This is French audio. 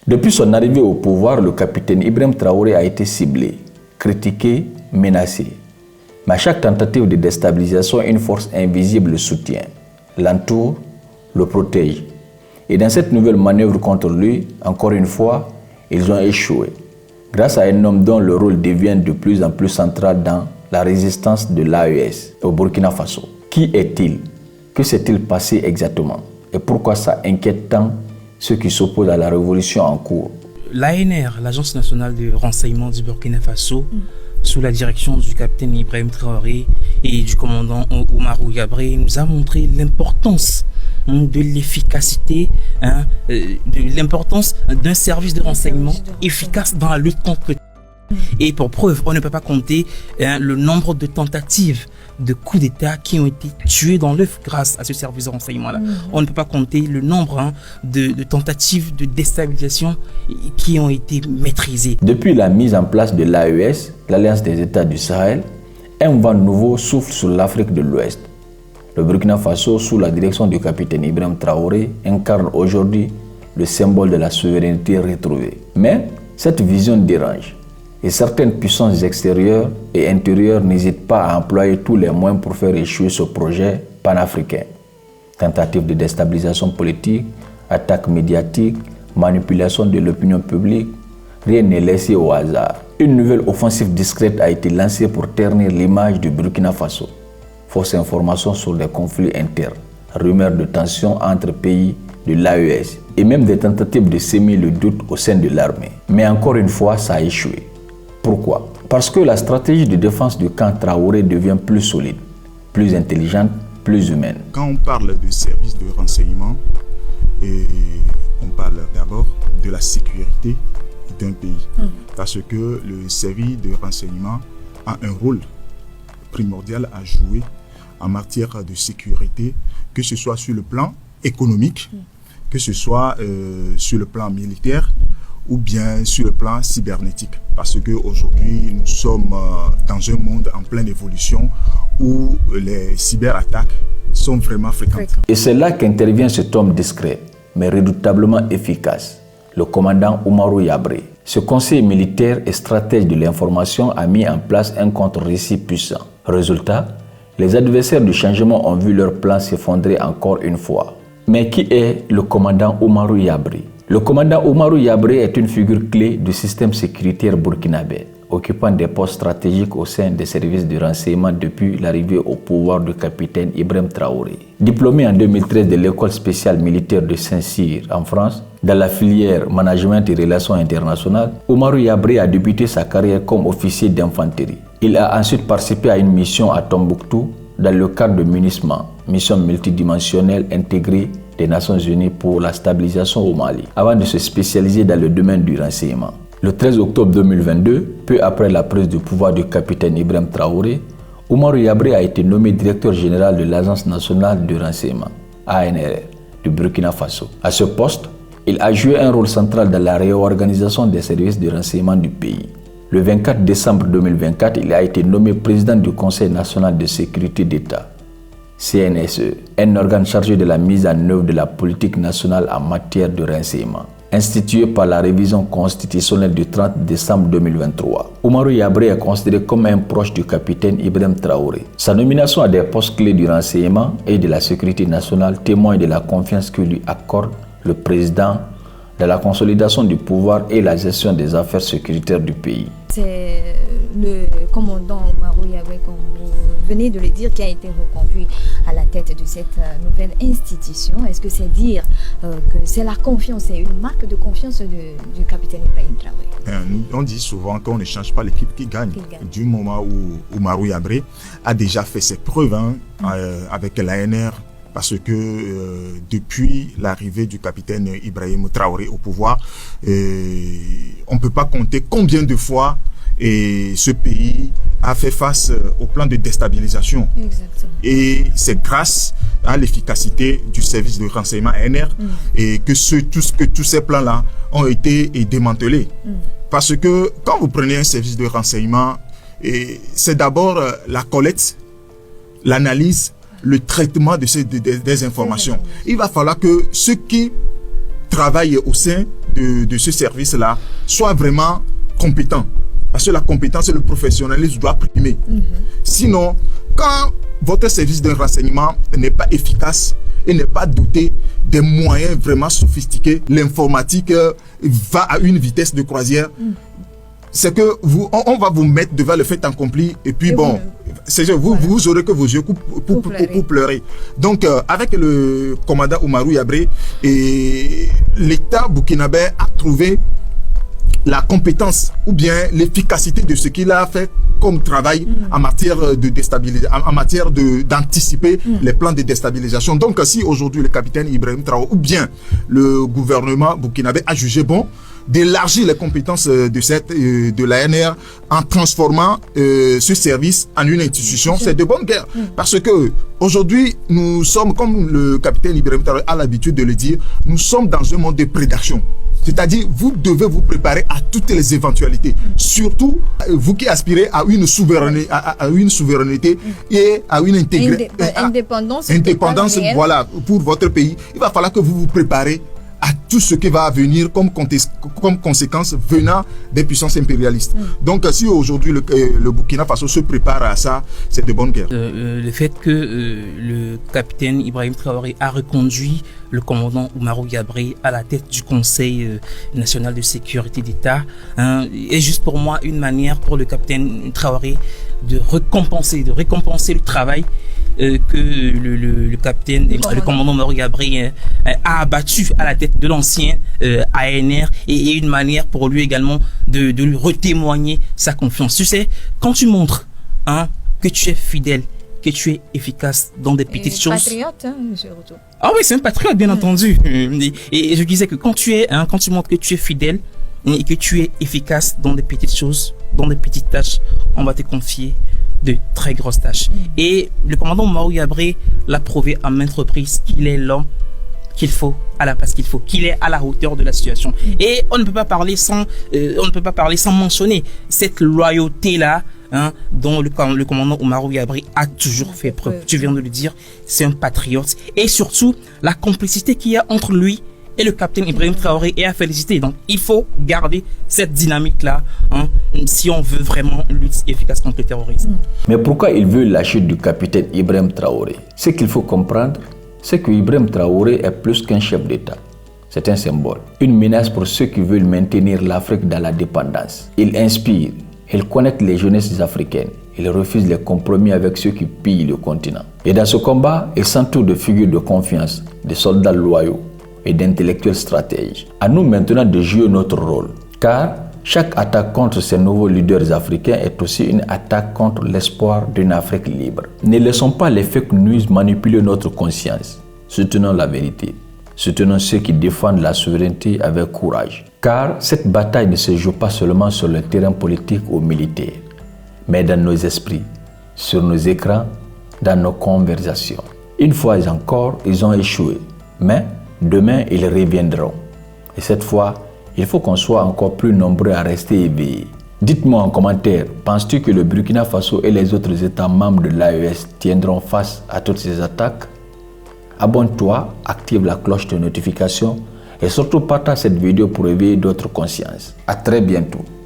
Depuis son arrivée au pouvoir, le capitaine Ibrahim Traoré a été ciblé, critiqué, menacé. Mais à chaque tentative de déstabilisation, une force invisible le soutient, l'entoure, le protège. Et dans cette nouvelle manœuvre contre lui, encore une fois, ils ont échoué. Grâce à un homme dont le rôle devient de plus en plus central dans la résistance de l'AES au Burkina Faso. Qui est-il? Que s'est-il passé exactement? Et pourquoi ça inquiète tant ceux qui s'opposent à la révolution en cours? L'ANR, l'Agence nationale de renseignement du Burkina Faso, sous la direction du capitaine Ibrahim Traoré et du commandant Oumarou Yabré, nous a montré l'importance de l'efficacité, de l'importance d'un service de renseignement efficace dans la lutte contre le terrorisme. Et pour preuve, on ne peut pas compter le nombre de tentatives de coups d'État qui ont été tués dans l'œuf grâce à ce service de renseignement-là. On ne peut pas compter le nombre de tentatives de déstabilisation qui ont été maîtrisées. Depuis la mise en place de l'AES, l'Alliance des États du Sahel, un vent nouveau souffle sur l'Afrique de l'Ouest. Le Burkina Faso, sous la direction du capitaine Ibrahim Traoré, incarne aujourd'hui le symbole de la souveraineté retrouvée. Mais cette vision dérange. Et certaines puissances extérieures et intérieures n'hésitent pas à employer tous les moyens pour faire échouer ce projet panafricain. Tentatives de déstabilisation politique, attaques médiatiques, manipulation de l'opinion publique, rien n'est laissé au hasard. Une nouvelle offensive discrète a été lancée pour ternir l'image du Burkina Faso. Fausses informations sur des conflits internes, rumeurs de tensions entre pays de l'AES et même des tentatives de sémer le doute au sein de l'armée. Mais encore une fois, ça a échoué. Pourquoi? Parce que la stratégie de défense du camp Traoré devient plus solide, plus intelligente, plus humaine. Quand on parle de services de renseignement, on parle d'abord de la sécurité d'un pays. Parce que le service de renseignement a un rôle primordial à jouer en matière de sécurité, que ce soit sur le plan économique, que ce soit sur le plan militaire, ou bien sur le plan cybernétique. Parce qu'aujourd'hui, nous sommes dans un monde en pleine évolution où les cyberattaques sont vraiment fréquentes. Et c'est là qu'intervient cet homme discret, mais redoutablement efficace, le commandant Oumarou Yabré. Ce conseiller militaire et stratège de l'information a mis en place un contre-récit puissant. Résultat, les adversaires du changement ont vu leur plan s'effondrer encore une fois. Mais qui est le commandant Oumarou Yabré? Le commandant Oumarou Yabré est une figure clé du système sécuritaire burkinabé, occupant des postes stratégiques au sein des services de renseignement depuis l'arrivée au pouvoir du capitaine Ibrahim Traoré. Diplômé en 2013 de l'école spéciale militaire de Saint-Cyr en France, dans la filière management et relations internationales, Oumarou Yabré a débuté sa carrière comme officier d'infanterie. Il a ensuite participé à une mission à Tombouctou dans le cadre de MINUSMA, mission multidimensionnelle intégrée des Nations Unies pour la stabilisation au Mali, avant de se spécialiser dans le domaine du renseignement. Le 13 octobre 2022, peu après la prise du pouvoir du capitaine Ibrahim Traoré, Oumarou Yabré a été nommé directeur général de l'Agence nationale de renseignement, ANR, du Burkina Faso. À ce poste, il a joué un rôle central dans la réorganisation des services de renseignement du pays. Le 24 décembre 2024, il a été nommé président du Conseil national de sécurité d'État, CNSE, un organe chargé de la mise en œuvre de la politique nationale en matière de renseignement, institué par la révision constitutionnelle du 30 décembre 2023. Oumarou Yabré est considéré comme un proche du capitaine Ibrahim Traoré. Sa nomination à des postes clés du renseignement et de la sécurité nationale témoigne de la confiance que lui accorde le président dans la consolidation du pouvoir et la gestion des affaires sécuritaires du pays. C'est le commandant Oumarou Yabré, comme vous venez de le dire, qui a été reconduit à la tête de cette nouvelle institution. Est-ce que c'est dire que c'est la confiance, c'est une marque de confiance du capitaine Ibrahim Traoré? On dit souvent qu'on ne change pas l'équipe qui gagne. Du moment où Oumarou Yabré a déjà fait ses preuves avec l'ANR, parce que depuis l'arrivée du capitaine Ibrahim Traoré au pouvoir, on ne peut pas compter combien de fois ce pays a fait face au plan de déstabilisation. Exactement. Et c'est grâce à l'efficacité du service de renseignement ANR et que tous ces plans-là ont été démantelés. Parce que quand vous prenez un service de renseignement, c'est d'abord la collecte, l'analyse, le traitement de des informations. Il va falloir que ceux qui travaillent au sein de ce service-là soient vraiment compétents. Parce que la compétence et le professionnalisme doivent primer. Sinon, quand votre service de renseignement n'est pas efficace et n'est pas doté des moyens vraiment sophistiqués, l'informatique va à une vitesse de croisière, c'est que on va vous mettre devant le fait accompli et puis vous aurez que vos yeux pour pleurer. Donc avec le commandant Oumarou Yabré, et l'État burkinabé a trouvé la compétence ou bien l'efficacité de ce qu'il a fait comme travail en matière de déstabilisation, en matière d'anticiper les plans de déstabilisation. Donc si aujourd'hui le capitaine Ibrahim Traoré ou bien le gouvernement burkinabé a jugé bon d'élargir les compétences de l'ANR en transformant ce service en une institution, c'est de bonne guerre. Parce que aujourd'hui, nous sommes, comme le capitaine Ibrahim Traoré a l'habitude de le dire, nous sommes dans un monde de prédation. C'est-à-dire, vous devez vous préparer à toutes les éventualités. Surtout, vous qui aspirez à une souveraineté, et à une indépendance voilà, pour votre pays. Il va falloir que vous vous préparez à tout ce qui va venir comme conséquence venant des puissances impérialistes. Donc, si aujourd'hui le Burkina Faso se prépare à ça, c'est de bonne guerre. Le fait que le capitaine Ibrahim Traoré a reconduit le commandant Oumarou Yabré à la tête du Conseil national de sécurité d'État est juste pour moi une manière pour le capitaine Traoré de récompenser le travail que le capitaine, le commandant Oumarou Yabré a abattu à la tête de l'ancien ANR et une manière pour lui également de lui retémoigner sa confiance. Tu sais, quand tu montres que tu es fidèle, que tu es efficace dans des petites choses. Patriote, monsieur Roto. Ah oui, c'est un patriote, bien entendu. Et je disais que quand tu montres que tu es fidèle et que tu es efficace dans des petites choses, dans des petites tâches, on va te confier de très grosses tâches. Et le commandant Oumarou Yabré l'a prouvé à maintes reprises qu'il est l'homme qu'il faut, à la place qu'il faut, qu'il est à la hauteur de la situation. Et on ne peut pas parler sans mentionner cette loyauté-là, dont le commandant Oumarou Yabré a toujours fait preuve. Tu viens de le dire, c'est un patriote. Et surtout, la complicité qu'il y a entre lui et le capitaine Ibrahim Traoré est à féliciter. Donc, il faut garder cette dynamique-là si on veut vraiment une lutte efficace contre le terrorisme. Mais pourquoi il veut la chute du capitaine Ibrahim Traoré? Ce qu'il faut comprendre, c'est que Ibrahim Traoré est plus qu'un chef d'État. C'est un symbole, une menace pour ceux qui veulent maintenir l'Afrique dans la dépendance. Il inspire, il connecte les jeunesses africaines. Il refuse les compromis avec ceux qui pillent le continent. Et dans ce combat, il s'entoure de figures de confiance, de soldats loyaux et d'intellectuels stratèges. À nous maintenant de jouer notre rôle, car chaque attaque contre ces nouveaux leaders africains est aussi une attaque contre l'espoir d'une Afrique libre. Ne laissons pas les fake news manipuler notre conscience. Soutenons la vérité. Soutenons ceux qui défendent la souveraineté avec courage. Car cette bataille ne se joue pas seulement sur le terrain politique ou militaire, mais dans nos esprits, sur nos écrans, dans nos conversations. Une fois encore, ils ont échoué, mais demain, ils reviendront. Et cette fois, il faut qu'on soit encore plus nombreux à rester éveillés. Dites-moi en commentaire, penses-tu que le Burkina Faso et les autres États membres de l'AES tiendront face à toutes ces attaques? Abonne-toi, active la cloche de notification et surtout partage cette vidéo pour éveiller d'autres consciences. À très bientôt.